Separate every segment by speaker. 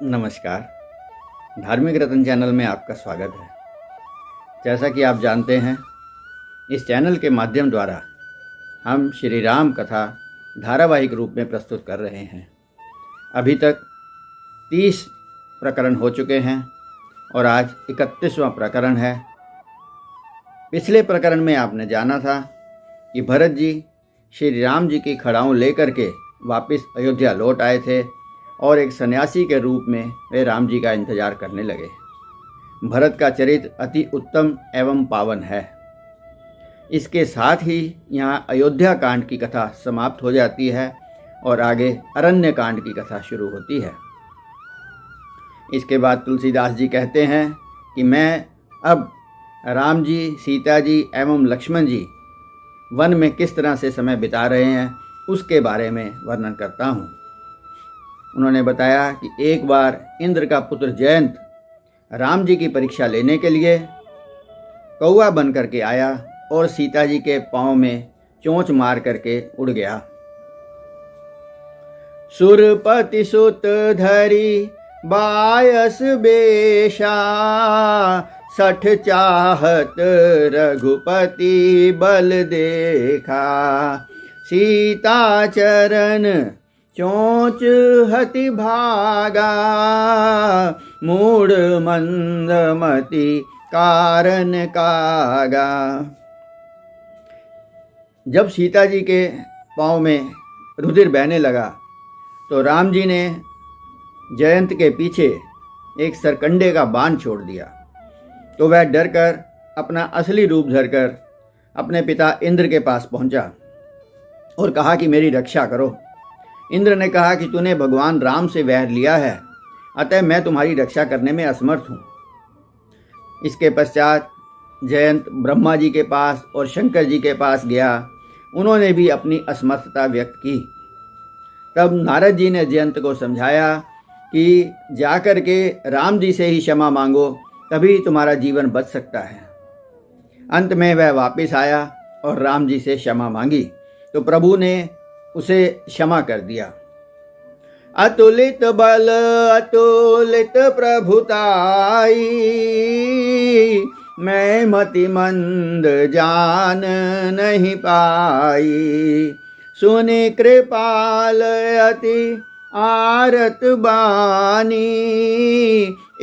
Speaker 1: नमस्कार। धार्मिक रत्न चैनल में आपका स्वागत है। जैसा कि आप जानते हैं, इस चैनल के माध्यम द्वारा हम श्री राम कथा धारावाहिक रूप में प्रस्तुत कर रहे हैं। अभी तक 30 प्रकरण हो चुके हैं और आज 31वां प्रकरण है। पिछले प्रकरण में आपने जाना था कि भरत जी श्री राम जी की खड़ाऊँ लेकर के वापस अयोध्या लौट आए थे और एक सन्यासी के रूप में वे राम जी का इंतजार करने लगे। भरत का चरित्र अति उत्तम एवं पावन है। इसके साथ ही यहाँ अयोध्या कांड की कथा समाप्त हो जाती है और आगे अरण्य कांड की कथा शुरू होती है। इसके बाद तुलसीदास जी कहते हैं कि मैं अब राम जी, सीता जी एवं लक्ष्मण जी वन में किस तरह से समय बिता रहे हैं उसके बारे में वर्णन करता हूँ। उन्होंने बताया कि एक बार इंद्र का पुत्र जयंत राम जी की परीक्षा लेने के लिए कौवा बन करके आया और सीता जी के पाँव में चोंच मार करके उड़ गया। सुरपति सुत धरी बायस बेशा, 60 चाहत रघुपति बल देखा। सीता चरण चोंच हति भागा, मूढ़ मंदमति कारण कागा। जब सीता जी के पाँव में रुधिर बहने लगा तो राम जी ने जयंत के पीछे एक सरकंडे का बाण छोड़ दिया, तो वह डरकर अपना असली रूप धरकर अपने पिता इंद्र के पास पहुंचा और कहा कि मेरी रक्षा करो। इंद्र ने कहा कि तूने भगवान राम से वैर लिया है, अतः मैं तुम्हारी रक्षा करने में असमर्थ हूँ। इसके पश्चात जयंत ब्रह्मा जी के पास और शंकर जी के पास गया। उन्होंने भी अपनी असमर्थता व्यक्त की। तब नारद जी ने जयंत को समझाया कि जाकर के राम जी से ही क्षमा मांगो, तभी तुम्हारा जीवन बच सकता है। अंत में वह वापस आया और राम जी से क्षमा मांगी तो प्रभु ने उसे क्षमा कर दिया। अतुलित बल अतुलित प्रभुताई, मैं मति मंद जान नहीं पाई। सुनि कृपाल अति आरत बानी,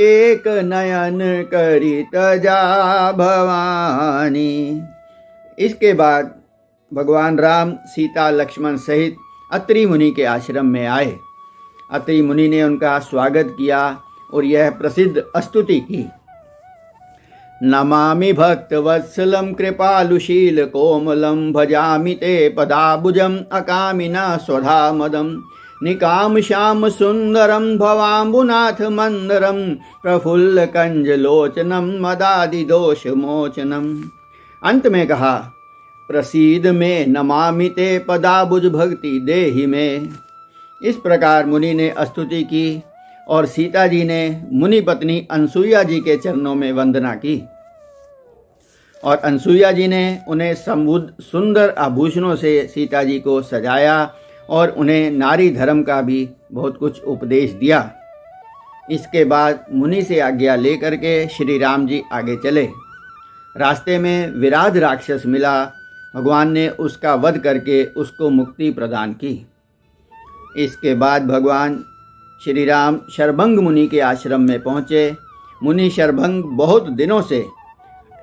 Speaker 1: एक नयन करी तजा भवानी। इसके बाद भगवान राम सीता लक्ष्मण सहित अत्रि मुनि के आश्रम में आए। अत्रि मुनि ने उनका स्वागत किया और यह प्रसिद्ध स्तुति की। नमामि भक्त वत्सलम कृपालुशील कोमलम, भजामि ते पदाबुजम अकामिना स्वधा मदम। निकाम श्याम सुंदरम भवाम्बुनाथ मंदरम, प्रफुल्ल कंज लोचनम मदादि दोष मोचनम। अंत में कहा, प्रसीद में नमामि ते पदाबुज भक्ति देहि में। इस प्रकार मुनि ने स्तुति की और सीता जी ने मुनि पत्नी अनसुईया जी के चरणों में वंदना की और अनसुईया जी ने उन्हें सुंदर आभूषणों से सीता जी को सजाया और उन्हें नारी धर्म का भी बहुत कुछ उपदेश दिया। इसके बाद मुनि से आज्ञा लेकर के श्री राम जी आगे चले। रास्ते में विराध राक्षस मिला। भगवान ने उसका वध करके उसको मुक्ति प्रदान की। इसके बाद भगवान श्री राम शरभंग मुनि के आश्रम में पहुँचे। मुनि शरभंग बहुत दिनों से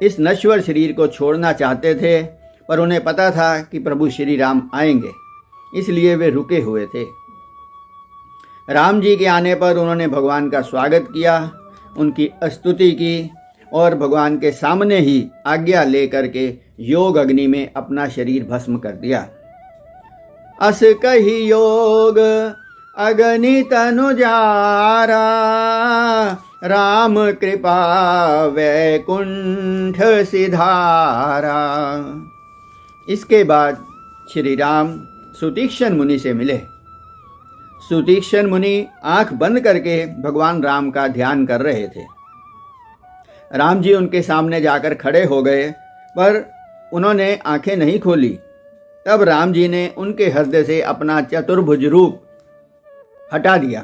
Speaker 1: इस नश्वर शरीर को छोड़ना चाहते थे, पर उन्हें पता था कि प्रभु श्री राम आएंगे, इसलिए वे रुके हुए थे। राम जी के आने पर उन्होंने भगवान का स्वागत किया, उनकी स्तुति की और भगवान के सामने ही आज्ञा लेकर के योग अग्नि में अपना शरीर भस्म कर दिया। अस कही योग अग्नि तनु जारा, राम कृपा वैकुंठ सिधारा। इसके बाद श्री राम सुतीक्षण मुनि से मिले। सुतीक्षण मुनि आंख बंद करके भगवान राम का ध्यान कर रहे थे। राम जी उनके सामने जाकर खड़े हो गए, पर उन्होंने आंखें नहीं खोली। तब राम जी ने उनके हृदय से अपना चतुर्भुज रूप हटा दिया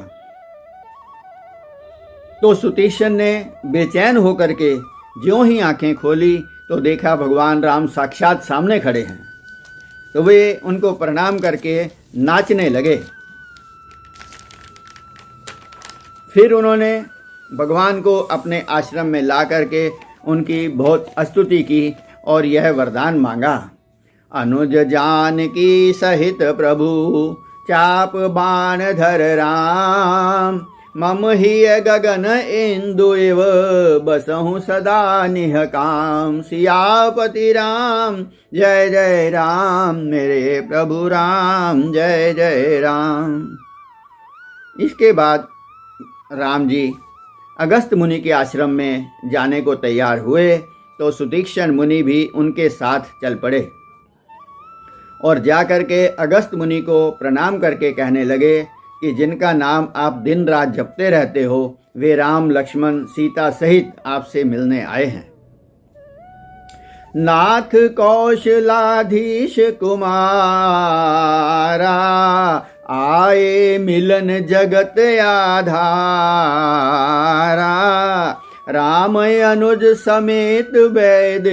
Speaker 1: तो सुतीक्षण ने बेचैन होकर के ज्यों ही आंखें खोली तो देखा भगवान राम साक्षात सामने खड़े हैं। तो वे उनको प्रणाम करके नाचने लगे। फिर उन्होंने भगवान को अपने आश्रम में ला करके उनकी बहुत स्तुति की और यह वरदान मांगा, अनुज जानकी सहित प्रभु चाप बाण धर राम, मम हिय गगन इंदु इव बसहु सदा निह काम। सियापति राम जय जय राम, मेरे प्रभु राम जय जय राम। इसके बाद राम जी अगस्त मुनि के आश्रम में जाने को तैयार हुए तो सुतीक्षण मुनि भी उनके साथ चल पड़े और जाकर के अगस्त मुनि को प्रणाम करके कहने लगे कि जिनका नाम आप दिन रात जपते रहते हो वे राम लक्ष्मण सीता सहित आपसे मिलने आए हैं। नाथ कौशलाधीश कुमारा आए मिलन जगत आधारा, राम अनुज समेत वैदेही,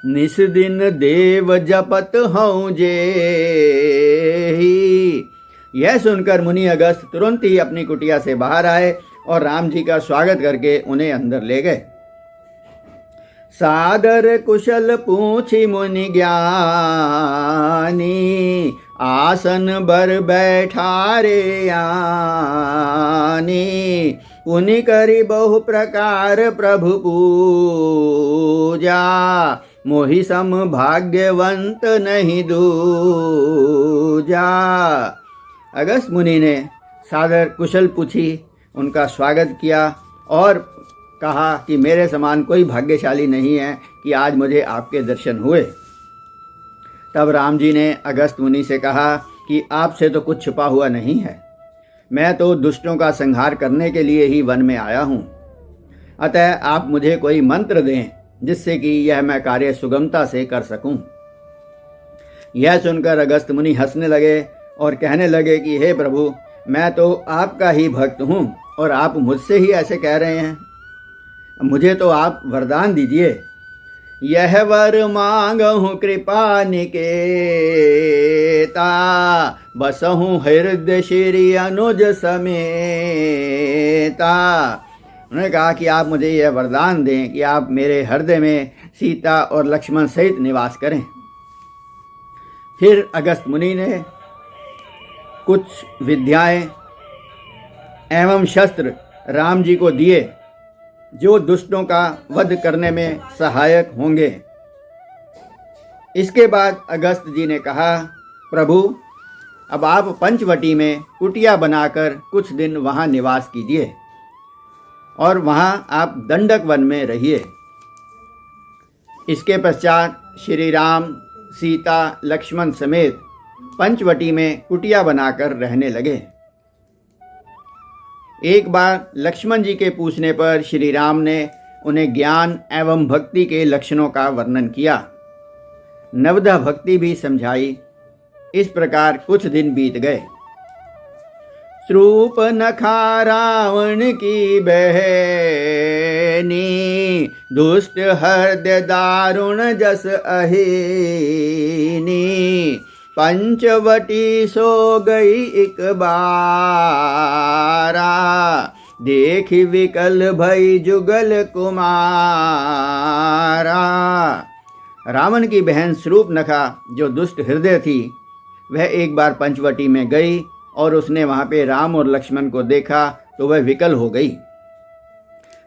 Speaker 1: निस दिन देव जपत हूँ जेही। यह सुनकर मुनि अगस्त तुरंत ही अपनी कुटिया से बाहर आए और राम जी का स्वागत करके उन्हें अंदर ले गए। सादर कुशल पूछी मुनि ज्ञानी, आसन बर बैठारे आनी। पुनि करी बहु प्रकार प्रभु पूजा, मोहि सम भाग्यवंत नहीं दूजा। अगस्त मुनि ने सादर कुशल पूछी, उनका स्वागत किया और कहा कि मेरे समान कोई भाग्यशाली नहीं है कि आज मुझे आपके दर्शन हुए। तब राम जी ने अगस्त मुनि से कहा कि आपसे तो कुछ छुपा हुआ नहीं है, मैं तो दुष्टों का संहार करने के लिए ही वन में आया हूँ। अतः आप मुझे कोई मंत्र दें जिससे कि यह मैं कार्य सुगमता से कर सकूं। यह सुनकर अगस्त मुनि हंसने लगे और कहने लगे कि हे प्रभु, मैं तो आपका ही भक्त हूँ और आप मुझसे ही ऐसे कह रहे हैं, मुझे तो आप वरदान दीजिए। यह वर मांगहूँ कृपा निकेता, बसहूँ हृदय श्री अनुज समेता। उन्होंने कहा कि आप मुझे यह वरदान दें कि आप मेरे हृदय में सीता और लक्ष्मण सहित निवास करें। फिर अगस्त मुनि ने कुछ विद्याएं एवं शस्त्र राम जी को दिए जो दुष्टों का वध करने में सहायक होंगे। इसके बाद अगस्त जी ने कहा, प्रभु अब आप पंचवटी में कुटिया बनाकर कुछ दिन वहाँ निवास कीजिए और वहाँ आप दंडक वन में रहिए। इसके पश्चात श्री राम सीता लक्ष्मण समेत पंचवटी में कुटिया बनाकर रहने लगे। एक बार लक्ष्मण जी के पूछने पर श्री राम ने उन्हें ज्ञान एवं भक्ति के लक्षणों का वर्णन किया, नवधा भक्ति भी समझाई। इस प्रकार कुछ दिन बीत गए। श्रूप नखा रावण की बहनी, दुष्ट हृदय दारुण जस अहिनी। पंचवटी सो गई एक बारा, देखी विकल भई जुगल कुमारा। रावण की बहन शूर्पणखा जो दुष्ट हृदय थी वह एक बार पंचवटी में गई और उसने वहाँ पे राम और लक्ष्मण को देखा तो वह विकल हो गई।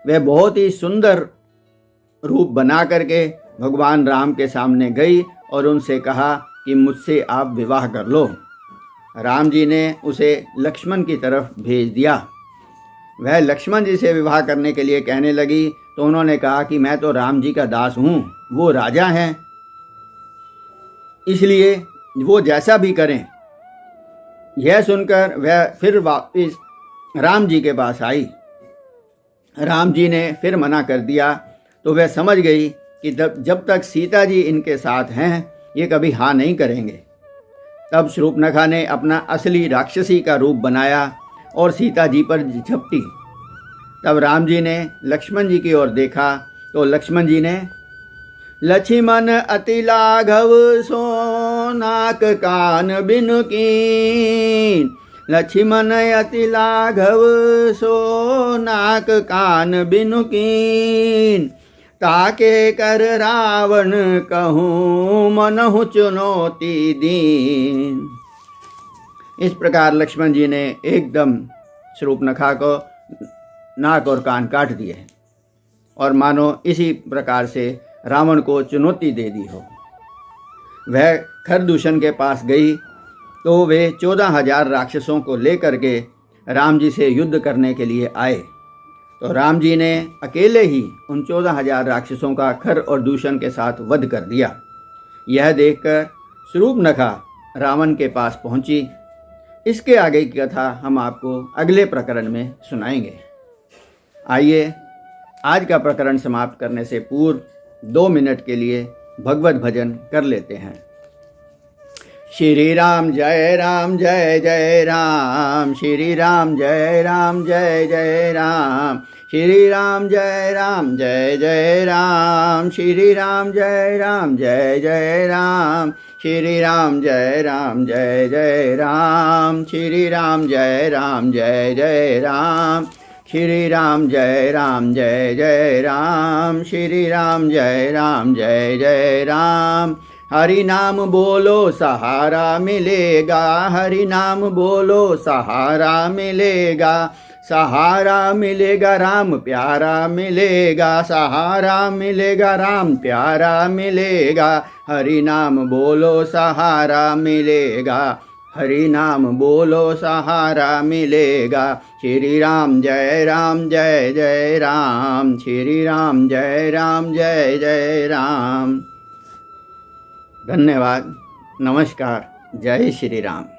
Speaker 1: वह बहुत ही सुंदर रूप बना करके भगवान राम के सामने गई और उनसे कहा कि मुझसे आप विवाह कर लो। राम जी ने उसे लक्ष्मण की तरफ भेज दिया। वह लक्ष्मण जी से विवाह करने के लिए कहने लगी तो उन्होंने कहा कि मैं तो राम जी का दास हूँ, वो राजा हैं, इसलिए वो जैसा भी करें। यह सुनकर वह फिर वापस राम जी के पास आई। राम जी ने फिर मना कर दिया तो वह समझ गई कि जब तक सीता जी इनके साथ हैं ये कभी हाँ नहीं करेंगे। तब शूर्पणखा ने अपना असली राक्षसी का रूप बनाया और सीता जी पर झपटी। तब राम जी ने लक्ष्मण जी की ओर देखा तो लक्ष्मण जी ने लक्ष्मण अति लाघव सो नाक कान बिनु कीन। लक्ष्मण अति लाघव सो नाक कान बिनु कीन। ताके कर रावण कहूँ मनहु चुनौती दीन। इस प्रकार लक्ष्मण जी ने एकदम शूर्पणखा को नाक और कान काट दिए और मानो इसी प्रकार से रावण को चुनौती दे दी हो। वह खरदूषण के पास गई तो वे 14,000 राक्षसों को लेकर के राम जी से युद्ध करने के लिए आए। तो राम जी ने अकेले ही उन 14,000 राक्षसों का खर और दूषण के साथ वध कर दिया। यह देखकर शूर्पणखा रावण के पास पहुंची। इसके आगे की कथा हम आपको अगले प्रकरण में सुनाएंगे। आइए आज का प्रकरण समाप्त करने से पूर्व 2 मिनट के लिए भगवत भजन कर लेते हैं। श्री राम जय राम जय जय राम। श्री राम जय राम जय जय राम। श्री राम जय राम जय जय राम। श्री राम जय राम जय जय राम। श्री राम जय राम जय जय राम। श्री राम जय राम जय जय राम। श्री राम जय राम जय जय राम। श्री राम जय राम जय जय राम। हरि नाम बोलो सहारा मिलेगा। हरि नाम बोलो सहारा मिलेगा। सहारा मिलेगा राम प्यारा मिलेगा। सहारा मिलेगा राम प्यारा मिलेगा। हरि नाम बोलो सहारा मिलेगा। हरि नाम बोलो सहारा मिलेगा। श्री राम जय जय राम। श्री राम जय जय राम। धन्यवाद। नमस्कार। जय श्री राम।